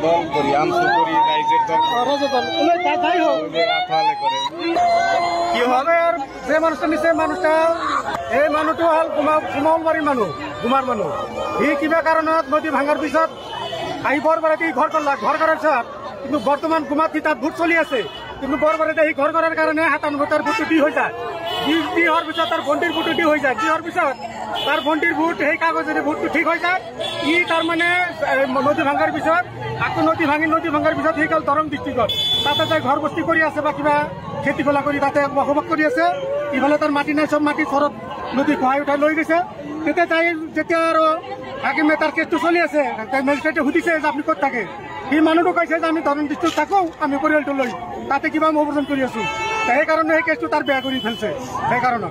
দল করি আমসু করি রাইজের দল যাই হোক আফালে করে কি হবে আর যে মানুষটা নিচে মানুষটা এই মানুহটো হল কুমালবাৰীৰ মানুহ গুমাৰ মানুহ সি কিবা কাৰণত নদী ভাঙাৰ পিছত আহি বৰবাৰীতে ঘৰ কৰলাক ঘৰ কৰাৰ পিছত কিন্তু বৰ্তমান গুমাত সি তাত ভোট চলি আছে কিন্তু বৰবাৰীতে সি ঘৰ কৰাৰ কাৰণে 97 ভোটটো দি হৈ যায় দি হোৱাৰ পিছত তাৰ ভণ্টিৰ ভোটটো দি হৈ যায় দি হোৱাৰ পিছত তাৰ ভণ্টিৰ ভোট সেই কাগজেৰে ভোটটো ঠিক হৈ যায় ই তাৰমানে নদী ভাঙাৰ পিছত আকৌ নদী ভাঙাৰ পিছত সি গ'ল দৰং ডিষ্ট্ৰিক্টত তাতে যাই ঘৰ বস্তি কৰি আছে বা কিবা খেতি খোলা কৰি তাতে বসবাস কৰি আছে ইফালে তাৰ মাটি নাই চব মাটি ঘৰত নদী খহাই উঠাই লৈ গৈছে তেতিয়া তাই যেতিয়া আৰু হাকিমে তাৰ কেছটো চলি আছে মেজিষ্ট্ৰেটে সুধিছে যে আপুনি ক'ত থাকে সি মানুহটো কৈছে যে আমি দৰং ডিষ্ট্ৰিক্টত থাকোঁ আমি পৰিয়ালটো লৈ তাতে কিবা মই অপাৰেশ্যন কৰি আছোঁ সেইকাৰণে সেই কেছটো তাৰ বেয়া কৰি ফেলছে সেইকাৰণে